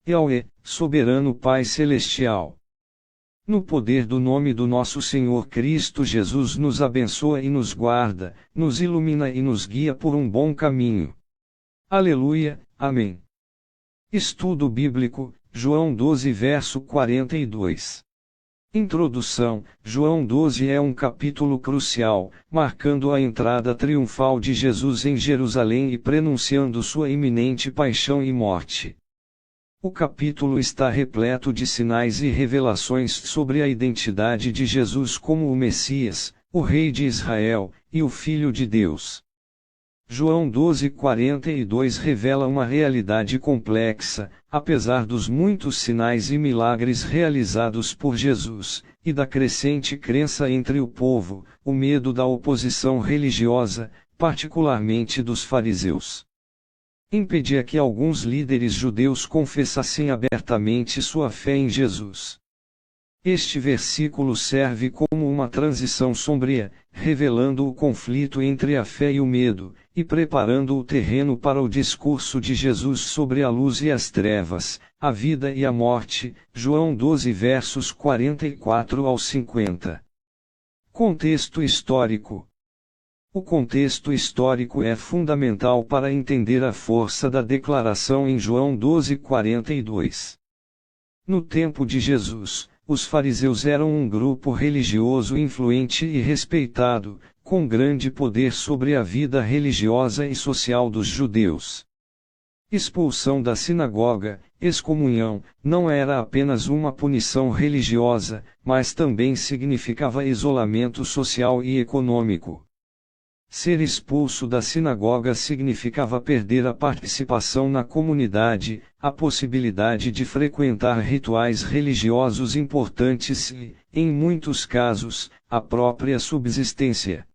Yahweh, soberano Pai Celestial. No poder do nome do nosso Senhor Cristo Jesus, nos abençoa e nos guarda, nos ilumina e nos guia por um bom caminho. Aleluia, amém. Estudo Bíblico, João 12 verso 42. Introdução: João 12 é um capítulo crucial, marcando a entrada triunfal de Jesus em Jerusalém e prenunciando sua iminente paixão e morte. O capítulo está repleto de sinais e revelações sobre a identidade de Jesus como o Messias, o Rei de Israel, e o Filho de Deus. João 12:42 revela uma realidade complexa, apesar dos muitos sinais e milagres realizados por Jesus, e da crescente crença entre o povo, o medo da oposição religiosa, particularmente dos fariseus, impedia que alguns líderes judeus confessassem abertamente sua fé em Jesus. Este versículo serve como uma transição sombria, revelando o conflito entre a fé e o medo, e preparando o terreno para o discurso de Jesus sobre a luz e as trevas, a vida e a morte. João 12 versos 44 ao 50. Contexto histórico. O contexto histórico é fundamental para entender a força da declaração em João 12:42. No tempo de Jesus, os fariseus eram um grupo religioso influente e respeitado, com grande poder sobre a vida religiosa e social dos judeus. Expulsão da sinagoga, excomunhão, não era apenas uma punição religiosa, mas também significava isolamento social e econômico. Ser expulso da sinagoga significava perder a participação na comunidade, a possibilidade de frequentar rituais religiosos importantes e, em muitos casos, a própria subsistência.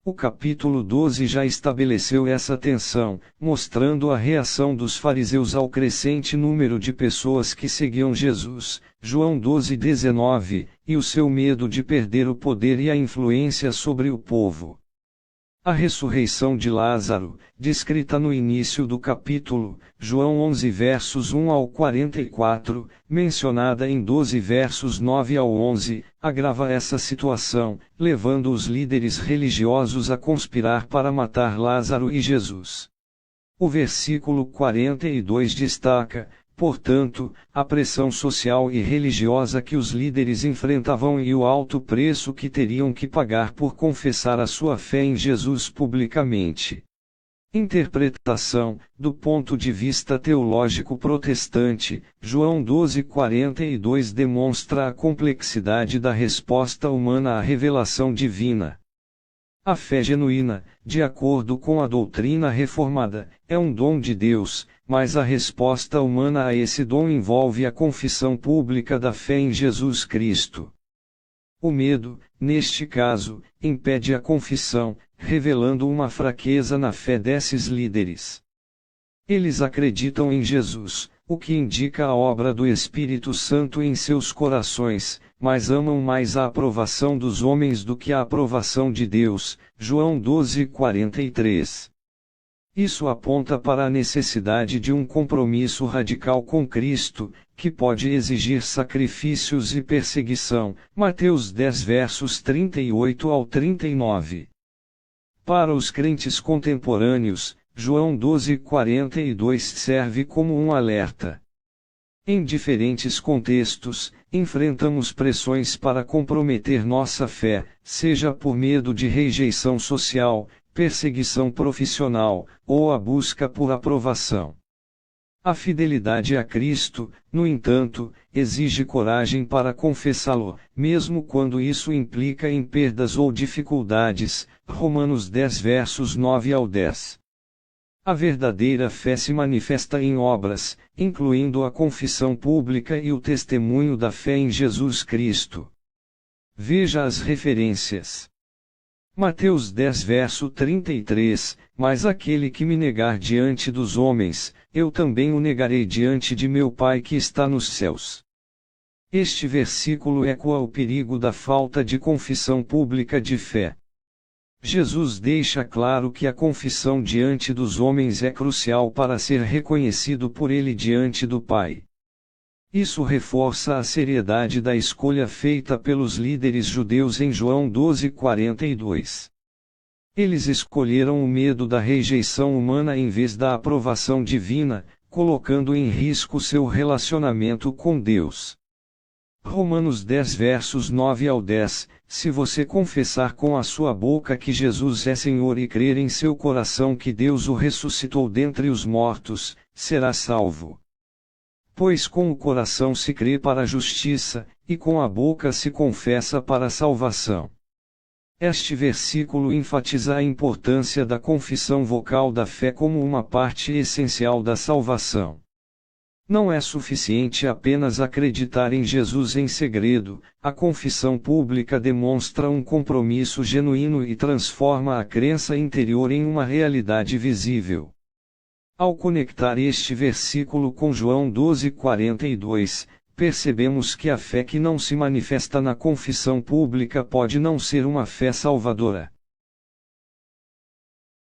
O capítulo 12 já estabeleceu essa tensão, mostrando a reação dos fariseus ao crescente número de pessoas que seguiam Jesus, João 12:19, e o seu medo de perder o poder e a influência sobre o povo. A ressurreição de Lázaro, descrita no início do capítulo, João 11 versos 1 ao 44, mencionada em 12 versos 9 ao 11, agrava essa situação, levando os líderes religiosos a conspirar para matar Lázaro e Jesus. O versículo 42 destaca, portanto, a pressão social e religiosa que os líderes enfrentavam e o alto preço que teriam que pagar por confessar a sua fé em Jesus publicamente. Interpretação: do ponto de vista teológico protestante, João 12:42 demonstra a complexidade da resposta humana à revelação divina. A fé genuína, de acordo com a doutrina reformada, é um dom de Deus, mas a resposta humana a esse dom envolve a confissão pública da fé em Jesus Cristo. O medo, neste caso, impede a confissão, revelando uma fraqueza na fé desses líderes. Eles acreditam em Jesus, o que indica a obra do Espírito Santo em seus corações, mas amam mais a aprovação dos homens do que a aprovação de Deus. João 12:43. Isso aponta para a necessidade de um compromisso radical com Cristo, que pode exigir sacrifícios e perseguição. Mateus 10 versos 38 ao 39. Para os crentes contemporâneos, João 12:42 serve como um alerta. Em diferentes contextos, enfrentamos pressões para comprometer nossa fé, seja por medo de rejeição social, perseguição profissional, ou a busca por aprovação. A fidelidade a Cristo, no entanto, exige coragem para confessá-lo, mesmo quando isso implica em perdas ou dificuldades. Romanos 10 versos 9 ao 10. A verdadeira fé se manifesta em obras, incluindo a confissão pública e o testemunho da fé em Jesus Cristo. Veja as referências. Mateus 10 verso 33, mas aquele que me negar diante dos homens, eu também o negarei diante de meu Pai que está nos céus. Este versículo ecoa o perigo da falta de confissão pública de fé. Jesus deixa claro que a confissão diante dos homens é crucial para ser reconhecido por ele diante do Pai. Isso reforça a seriedade da escolha feita pelos líderes judeus em João 12:42. Eles escolheram o medo da rejeição humana em vez da aprovação divina, colocando em risco seu relacionamento com Deus. Romanos 10 versos 9 ao 10, se você confessar com a sua boca que Jesus é Senhor e crer em seu coração que Deus o ressuscitou dentre os mortos, será salvo. Pois com o coração se crê para a justiça, e com a boca se confessa para a salvação. Este versículo enfatiza a importância da confissão vocal da fé como uma parte essencial da salvação. Não é suficiente apenas acreditar em Jesus em segredo, a confissão pública demonstra um compromisso genuíno e transforma a crença interior em uma realidade visível. Ao conectar este versículo com João 12:42, percebemos que a fé que não se manifesta na confissão pública pode não ser uma fé salvadora.